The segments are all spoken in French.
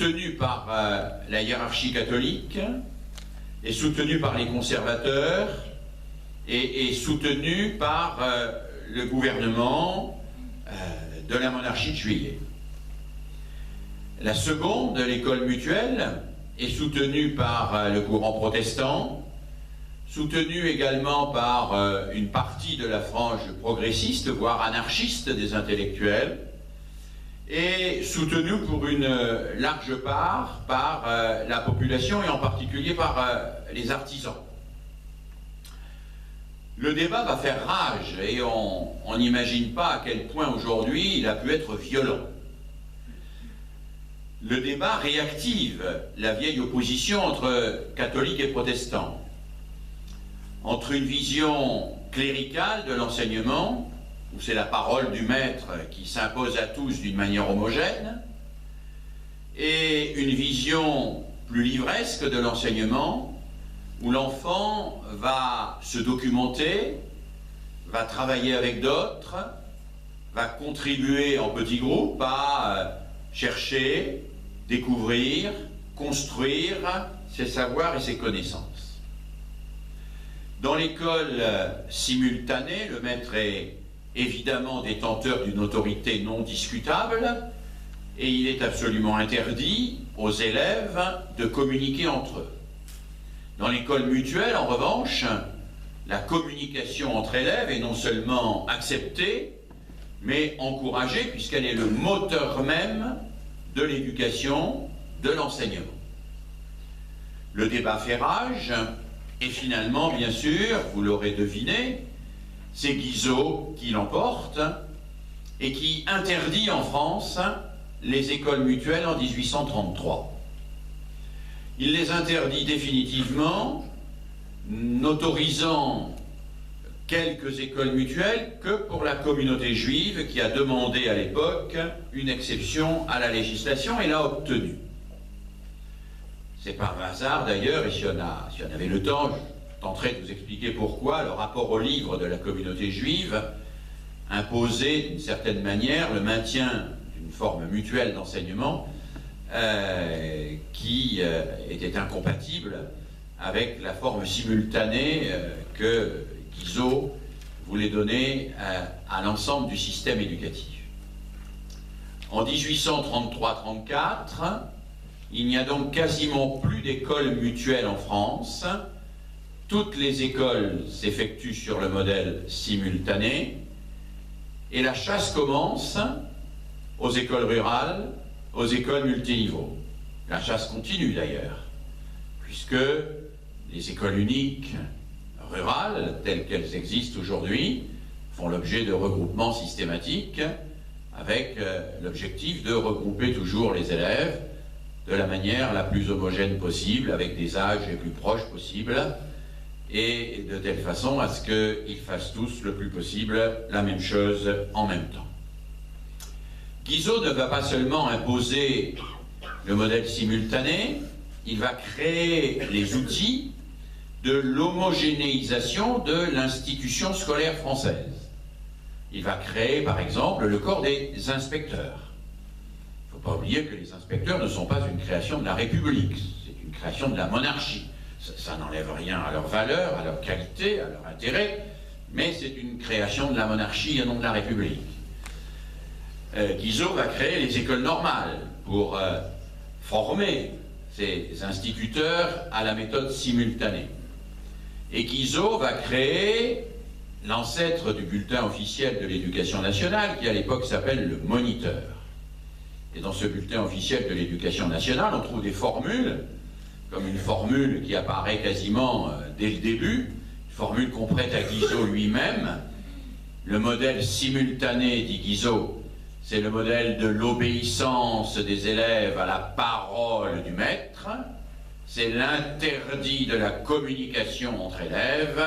soutenu par la hiérarchie catholique, est soutenu par les conservateurs et soutenu par le gouvernement de la monarchie de Juillet. La seconde, l'école mutuelle, est soutenue par le courant protestant, soutenue également par une partie de la frange progressiste, voire anarchiste des intellectuels, et soutenue pour une large part par la population et en particulier par les artisans. Le débat va faire rage et on n'imagine pas à quel point aujourd'hui il a pu être violent. Le débat réactive la vieille opposition entre catholiques et protestants, entre une vision cléricale de l'enseignement, où c'est la parole du maître qui s'impose à tous d'une manière homogène, et une vision plus livresque de l'enseignement, où l'enfant va se documenter, va travailler avec d'autres, va contribuer en petits groupes à chercher, découvrir, construire ses savoirs et ses connaissances. Dans l'école simultanée, le maître est évidemment détenteur d'une autorité non discutable et il est absolument interdit aux élèves de communiquer entre eux. Dans l'école mutuelle, en revanche, la communication entre élèves est non seulement acceptée, mais encouragée puisqu'elle est le moteur même de l'éducation, de l'enseignement. Le débat fait rage et finalement, bien sûr, vous l'aurez deviné, c'est Guizot qui l'emporte et qui interdit en France les écoles mutuelles en 1833. Il les interdit définitivement, n'autorisant quelques écoles mutuelles que pour la communauté juive qui a demandé à l'époque une exception à la législation et l'a obtenue. C'est par hasard d'ailleurs, et si on avait le temps, je tenterai de vous expliquer pourquoi le rapport au livre de la communauté juive imposait d'une certaine manière le maintien d'une forme mutuelle d'enseignement qui était incompatible avec la forme simultanée que Guizot voulait donner à l'ensemble du système éducatif. En 1833-34, il n'y a donc quasiment plus d'écoles mutuelles en France. Toutes les écoles s'effectuent sur le modèle simultané et la chasse commence aux écoles rurales, aux écoles multiniveaux. La chasse continue d'ailleurs, puisque les écoles uniques rurales, telles qu'elles existent aujourd'hui, font l'objet de regroupements systématiques avec l'objectif de regrouper toujours les élèves de la manière la plus homogène possible, avec des âges les plus proches possibles, et de telle façon à ce qu'ils fassent tous le plus possible la même chose en même temps. Guizot ne va pas seulement imposer le modèle simultané, il va créer les outils de l'homogénéisation de l'institution scolaire française. Il va créer, par exemple, le corps des inspecteurs. Il ne faut pas oublier que les inspecteurs ne sont pas une création de la République, c'est une création de la monarchie. Ça n'enlève rien à leur valeur, à leur qualité, à leur intérêt, mais c'est une création de la monarchie et non de la République. Guizot va créer les écoles normales pour former ces instituteurs à la méthode simultanée. Et Guizot va créer l'ancêtre du bulletin officiel de l'éducation nationale, qui à l'époque s'appelle le Moniteur. Et dans ce bulletin officiel de l'éducation nationale, on trouve des formules, comme une formule qui apparaît quasiment dès le début, une formule qu'on prête à Guizot lui-même. Le modèle simultané, dit Guizot, c'est le modèle de l'obéissance des élèves à la parole du maître. C'est l'interdit de la communication entre élèves,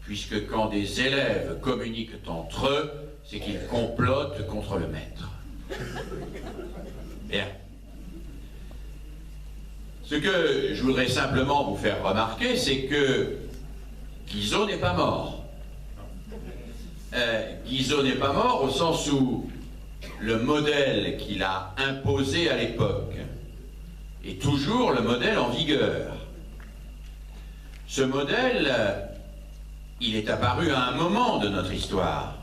puisque quand des élèves communiquent entre eux, c'est qu'ils complotent contre le maître. Bien. Ce que je voudrais simplement vous faire remarquer, c'est que Guizot n'est pas mort. Guizot n'est pas mort au sens où le modèle qu'il a imposé à l'époque est toujours le modèle en vigueur. Ce modèle, il est apparu à un moment de notre histoire.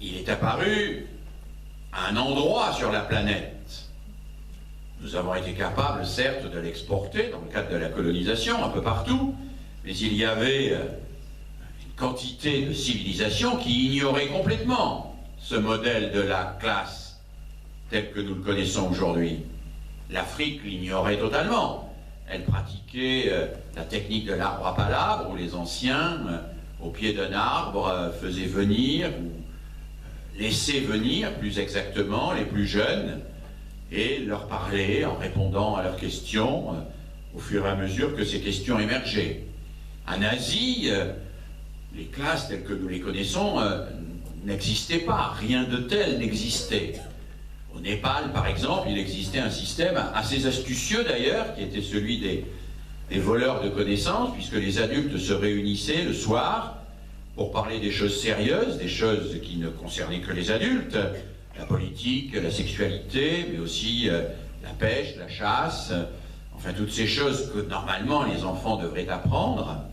Il est apparu à un endroit sur la planète. Nous avons été capables, certes, de l'exporter dans le cadre de la colonisation, un peu partout, mais il y avait une quantité de civilisations qui ignoraient complètement ce modèle de la classe tel que nous le connaissons aujourd'hui. L'Afrique l'ignorait totalement. Elle pratiquait la technique de l'arbre à palabres, où les anciens, au pied d'un arbre, faisaient venir, ou laissaient venir, plus exactement, les plus jeunes, et leur parlaient en répondant à leurs questions au fur et à mesure que ces questions émergeaient. En Asie, les classes telles que nous les connaissons n'existaient pas, rien de tel n'existait. Au Népal, par exemple, il existait un système assez astucieux d'ailleurs, qui était celui des voleurs de connaissances, puisque les adultes se réunissaient le soir pour parler des choses sérieuses, des choses qui ne concernaient que les adultes, la politique, la sexualité, mais aussi la pêche, la chasse, enfin toutes ces choses que normalement les enfants devraient apprendre.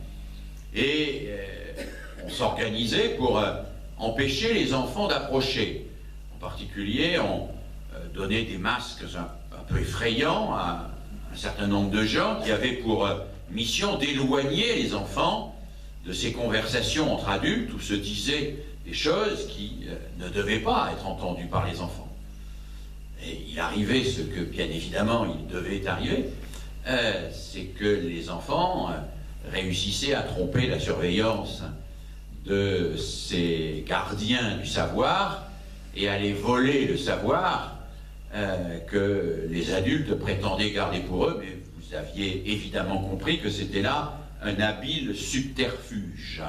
Et on s'organisait pour empêcher les enfants d'approcher. En particulier, on donnait des masques un peu effrayants à un certain nombre de gens qui avaient pour mission d'éloigner les enfants de ces conversations entre adultes où se disaient des choses qui ne devaient pas être entendues par les enfants. Et il arrivait ce que, bien évidemment, il devait arriver, c'est que les enfants réussissaient à tromper la surveillance de ces gardiens du savoir et à les voler le savoir que les adultes prétendaient garder pour eux, mais vous aviez évidemment compris que c'était là un habile subterfuge.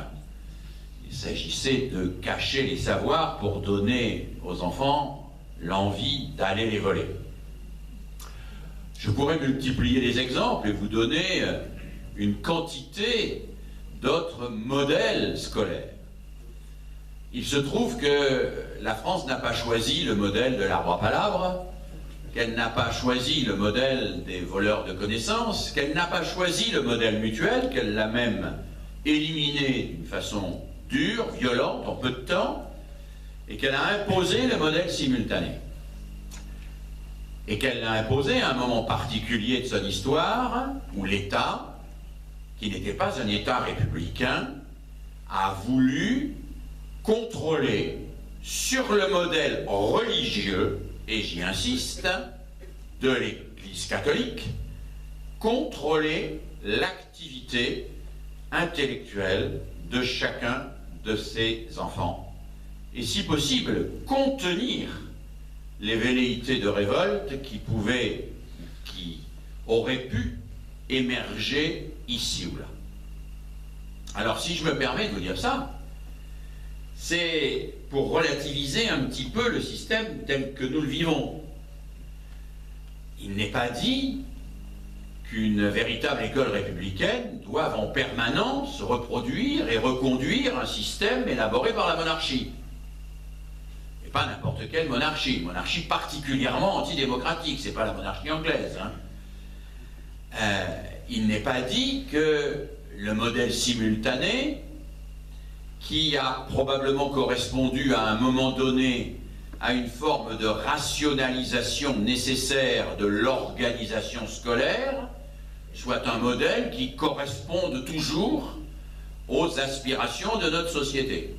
Il s'agissait de cacher les savoirs pour donner aux enfants l'envie d'aller les voler. Je pourrais multiplier les exemples et vous donner une quantité d'autres modèles scolaires. Il se trouve que la France n'a pas choisi le modèle de l'arbre à palabres, qu'elle n'a pas choisi le modèle des voleurs de connaissances, qu'elle n'a pas choisi le modèle mutuel, qu'elle l'a même éliminé d'une façon dure, violente, en peu de temps, et qu'elle a imposé le modèle simultané. Et qu'elle l'a imposé à un moment particulier de son histoire, où l'État, qui n'était pas un État républicain, a voulu contrôler sur le modèle religieux, et j'y insiste, de l'Église catholique, contrôler l'activité intellectuelle de chacun de ses enfants, et si possible, contenir les velléités de révolte qui auraient pu émerger ici ou là. Alors si je me permets de vous dire ça, c'est pour relativiser un petit peu le système tel que nous le vivons. Il n'est pas dit qu'une véritable école républicaine doive en permanence reproduire et reconduire un système élaboré par la monarchie. Et pas n'importe quelle monarchie, une monarchie particulièrement antidémocratique, c'est pas la monarchie anglaise. Il n'est pas dit que le modèle simultané, qui a probablement correspondu à un moment donné à une forme de rationalisation nécessaire de l'organisation scolaire, soit un modèle qui corresponde toujours aux aspirations de notre société.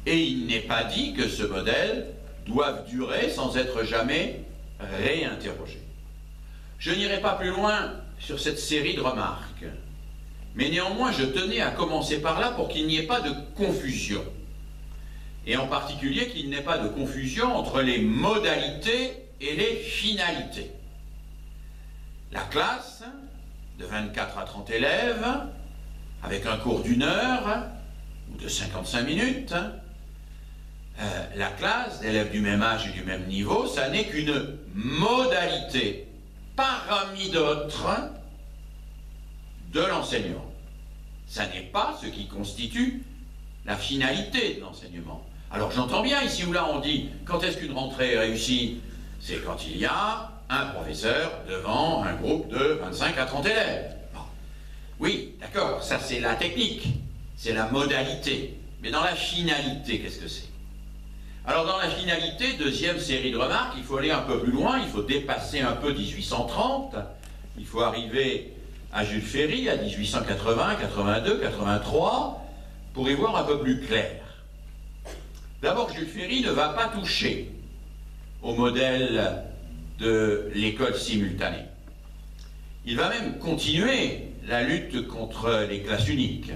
Et il n'est pas dit que ce modèle doive durer sans être jamais réinterrogé. Je n'irai pas plus loin sur cette série de remarques, mais néanmoins je tenais à commencer par là pour qu'il n'y ait pas de confusion, et en particulier qu'il n'y ait pas de confusion entre les modalités et les finalités. La classe de 24 à 30 élèves, avec un cours d'1 heure ou de 55 minutes, la classe d'élèves du même âge et du même niveau, ça n'est qu'une modalité parmi d'autres de l'enseignement. Ça n'est pas ce qui constitue la finalité de l'enseignement. Alors j'entends bien, ici ou là on dit, quand est-ce qu'une rentrée est réussie? C'est quand il y a un professeur devant un groupe de 25 à 30 élèves. Bon. Oui, d'accord, ça c'est la technique, c'est la modalité. Mais dans la finalité, qu'est-ce que c'est? Alors dans la finalité, deuxième série de remarques, il faut aller un peu plus loin, il faut dépasser un peu 1830, il faut arriver à Jules Ferry, à 1880, 82, 83, pour y voir un peu plus clair. D'abord, Jules Ferry ne va pas toucher au modèle de l'école simultanée. Il va même continuer la lutte contre les classes uniques,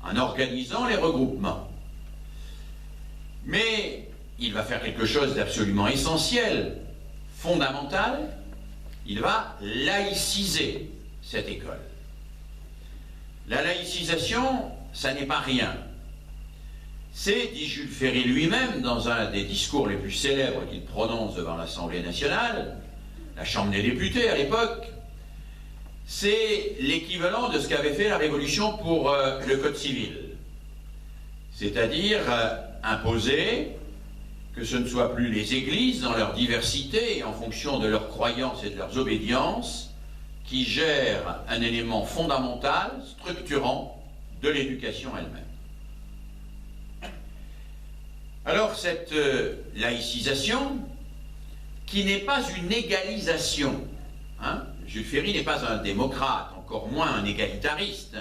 en organisant les regroupements. Mais il va faire quelque chose d'absolument essentiel, fondamental, il va laïciser cette école. La laïcisation, ça n'est pas rien. C'est, dit Jules Ferry lui-même, dans un des discours les plus célèbres qu'il prononce devant l'Assemblée nationale, la Chambre des députés à l'époque, c'est l'équivalent de ce qu'avait fait la Révolution pour le Code civil. C'est-à-dire imposer que ce ne soient plus les églises, dans leur diversité et en fonction de leurs croyances et de leurs obédiences, qui gèrent un élément fondamental, structurant de l'éducation elle-même. Alors cette laïcisation, qui n'est pas une égalisation, hein, Jules Ferry n'est pas un démocrate, encore moins un égalitariste,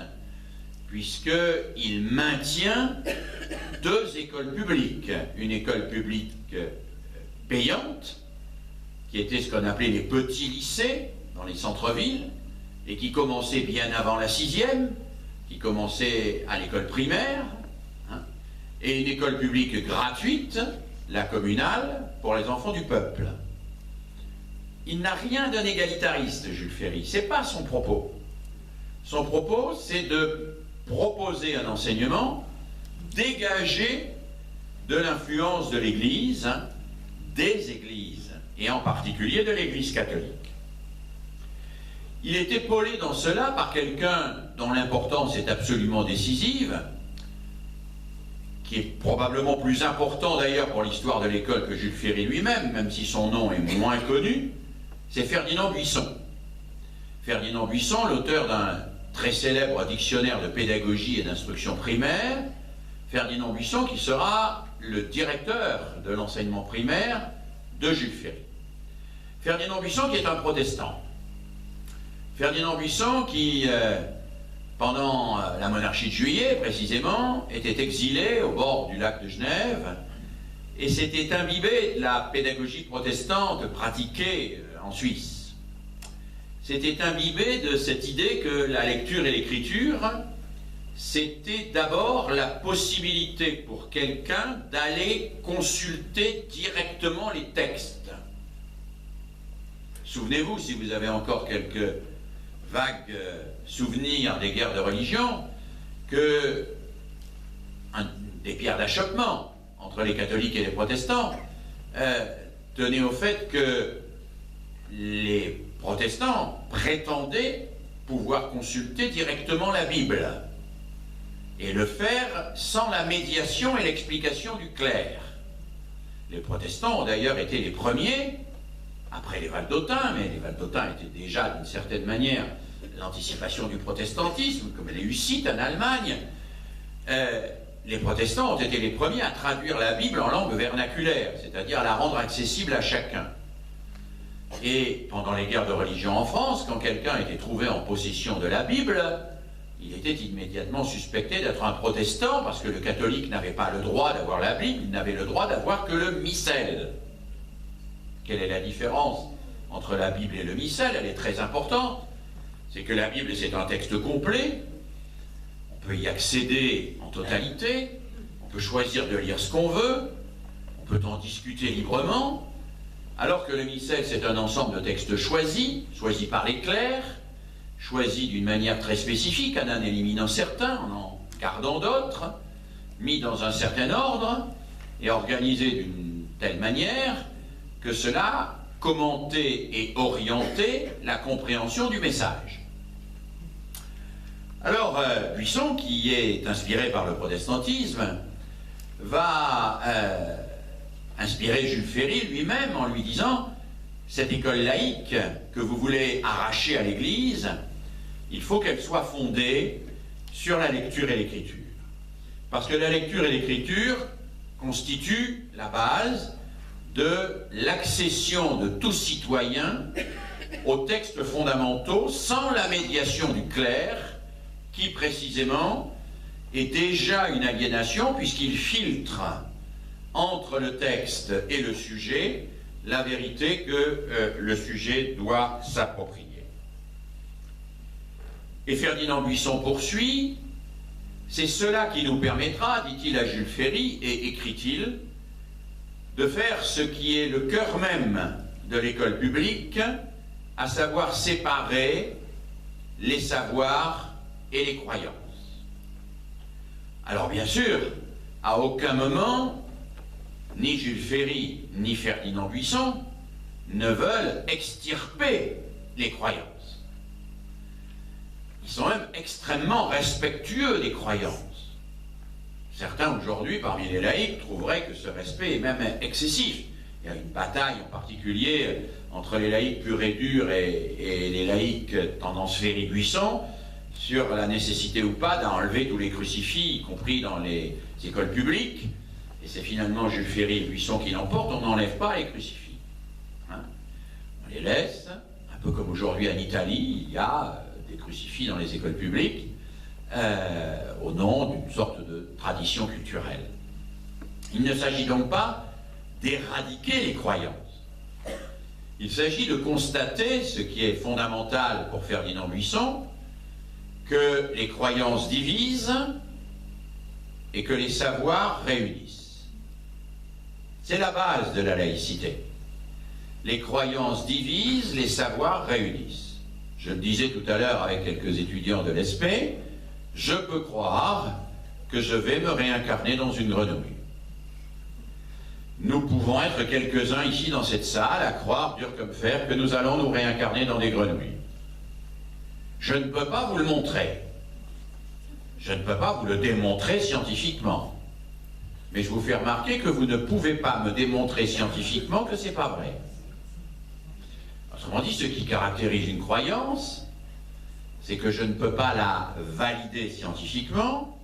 puisqu'il maintient deux écoles publiques. Une école publique payante, qui était ce qu'on appelait les petits lycées dans les centres-villes, et qui commençait bien avant la 6e, qui commençait à l'école primaire, hein, et une école publique gratuite, la communale, pour les enfants du peuple. Il n'a rien d'un égalitariste, Jules Ferry, c'est pas son propos. Son propos, c'est de proposer un enseignement dégagé de l'influence de l'Église, hein, des Églises, et en particulier de l'Église catholique. Il est épaulé dans cela par quelqu'un dont l'importance est absolument décisive, qui est probablement plus important d'ailleurs pour l'histoire de l'école que Jules Ferry lui-même, même si son nom est moins connu, c'est Ferdinand Buisson. Ferdinand Buisson, l'auteur d'un très célèbre dictionnaire de pédagogie et d'instruction primaire, Ferdinand Buisson qui sera le directeur de l'enseignement primaire de Jules Ferry. Ferdinand Buisson qui est un protestant. Ferdinand Buisson qui, pendant la monarchie de Juillet précisément, était exilé au bord du lac de Genève et s'était imbibé de la pédagogie protestante pratiquée en Suisse. S'était imbibé de cette idée que la lecture et l'écriture, c'était d'abord la possibilité pour quelqu'un d'aller consulter directement les textes. Souvenez-vous, si vous avez encore quelques vagues souvenirs des guerres de religion, que des pierres d'achoppement entre les catholiques et les protestants tenaient au fait que les protestants prétendaient pouvoir consulter directement la Bible et le faire sans la médiation et l'explication du clerc. Les protestants ont d'ailleurs été les premiers, après les Valdôtains, mais les Valdôtains étaient déjà d'une certaine manière l'anticipation du protestantisme, comme les Hussites en Allemagne. Les protestants ont été les premiers à traduire la Bible en langue vernaculaire, c'est-à-dire à la rendre accessible à chacun. Et pendant les guerres de religion en France, quand quelqu'un était trouvé en possession de la Bible, il était immédiatement suspecté d'être un protestant, parce que le catholique n'avait pas le droit d'avoir la Bible, il n'avait le droit d'avoir que le missel. Quelle est la différence entre la Bible et le missel? Elle est très importante. C'est que la Bible, c'est un texte complet, on peut y accéder en totalité, on peut choisir de lire ce qu'on veut, on peut en discuter librement, alors que le missel, c'est un ensemble de textes choisis par les clercs, choisis d'une manière très spécifique, en en éliminant certains, en gardant d'autres, mis dans un certain ordre, et organisés d'une telle manière que cela commentait et orientait la compréhension du message. Alors, Buisson, qui est inspiré par le protestantisme, va inspirer Jules Ferry lui-même en lui disant « cette école laïque que vous voulez arracher à l'Église, il faut qu'elle soit fondée sur la lecture et l'écriture. Parce que la lecture et l'écriture constituent la base de l'accession de tout citoyen aux textes fondamentaux sans la médiation du clerc, qui précisément est déjà une aliénation puisqu'il filtre entre le texte et le sujet la vérité que le sujet doit s'approprier. Et Ferdinand Buisson poursuit, c'est cela qui nous permettra, dit-il à Jules Ferry, et écrit-il, de faire ce qui est le cœur même de l'école publique, à savoir séparer les savoirs et les croyances. Alors bien sûr, à aucun moment, ni Jules Ferry, ni Ferdinand Buisson ne veulent extirper les croyances. Ils sont même extrêmement respectueux des croyances. Certains aujourd'hui, parmi les laïcs, trouveraient que ce respect est même excessif. Il y a une bataille en particulier entre les laïcs purs et durs et les laïcs tendance Ferry-Buisson sur la nécessité ou pas d'enlever tous les crucifix, y compris dans les écoles publiques. Et c'est finalement Jules Ferry et Buisson qui l'emportent. On n'enlève pas les crucifix. Hein? On les laisse, un peu comme aujourd'hui en Italie, il y a des crucifix dans les écoles publiques au nom d'une sorte de tradition culturelle. Il ne s'agit donc pas d'éradiquer les croyances. Il s'agit de constater, ce qui est fondamental pour Ferdinand Buisson, que les croyances divisent et que les savoirs réunissent. C'est la base de la laïcité. Les croyances divisent, les savoirs réunissent. Je le disais tout à l'heure avec quelques étudiants de l'ESP, je peux croire que je vais me réincarner dans une grenouille. Nous pouvons être quelques-uns ici dans cette salle à croire, dur comme fer, que nous allons nous réincarner dans des grenouilles. Je ne peux pas vous le montrer. Je ne peux pas vous le démontrer scientifiquement. Mais je vous fais remarquer que vous ne pouvez pas me démontrer scientifiquement que ce n'est pas vrai. Autrement dit, ce qui caractérise une croyance, c'est que je ne peux pas la valider scientifiquement,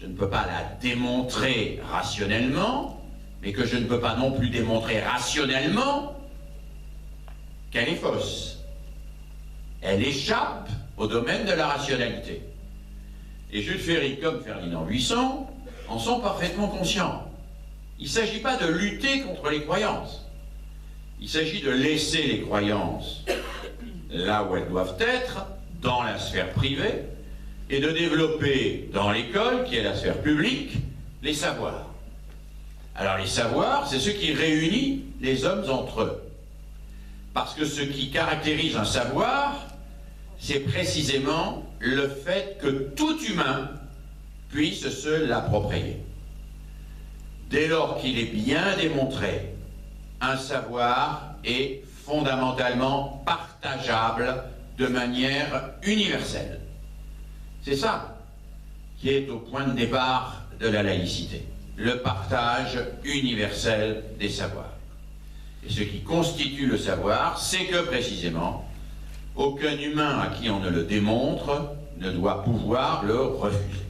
je ne peux pas la démontrer rationnellement, mais que je ne peux pas non plus démontrer rationnellement qu'elle est fausse. Elle échappe au domaine de la rationalité. Et Jules Ferry, comme Ferdinand Buisson, en sont parfaitement conscients. Il ne s'agit pas de lutter contre les croyances. Il s'agit de laisser les croyances là où elles doivent être, dans la sphère privée, et de développer dans l'école, qui est la sphère publique, les savoirs. Alors les savoirs, c'est ce qui réunit les hommes entre eux. Parce que ce qui caractérise un savoir, c'est précisément le fait que tout humain puisse se l'approprier. Dès lors qu'il est bien démontré, un savoir est fondamentalement partageable de manière universelle. C'est ça qui est au point de départ de la laïcité, le partage universel des savoirs. Et ce qui constitue le savoir, c'est que précisément, aucun humain à qui on ne le démontre ne doit pouvoir le refuser.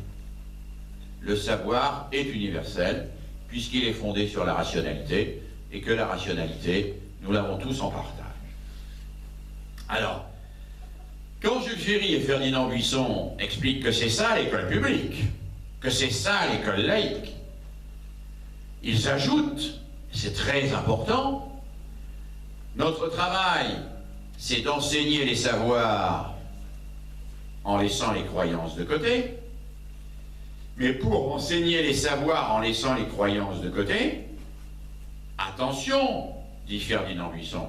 Le savoir est universel, puisqu'il est fondé sur la rationalité, et que la rationalité, nous l'avons tous en partage. Alors, quand Jules Ferry et Ferdinand Buisson expliquent que c'est ça l'école publique, que c'est ça l'école laïque, ils ajoutent, c'est très important, notre travail, c'est d'enseigner les savoirs en laissant les croyances de côté, mais pour enseigner les savoirs en laissant les croyances de côté, attention, dit Ferdinand Buisson,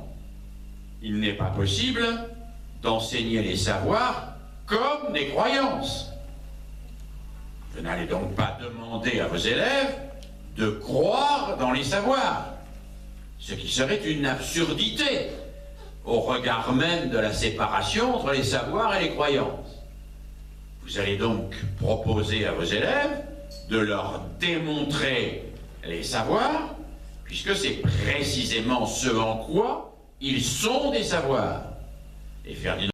il n'est pas possible d'enseigner les savoirs comme des croyances. Vous n'allez donc pas demander à vos élèves de croire dans les savoirs, ce qui serait une absurdité au regard même de la séparation entre les savoirs et les croyances. Vous allez donc proposer à vos élèves de leur démontrer les savoirs, puisque c'est précisément ce en quoi ils sont des savoirs. Et Ferdinand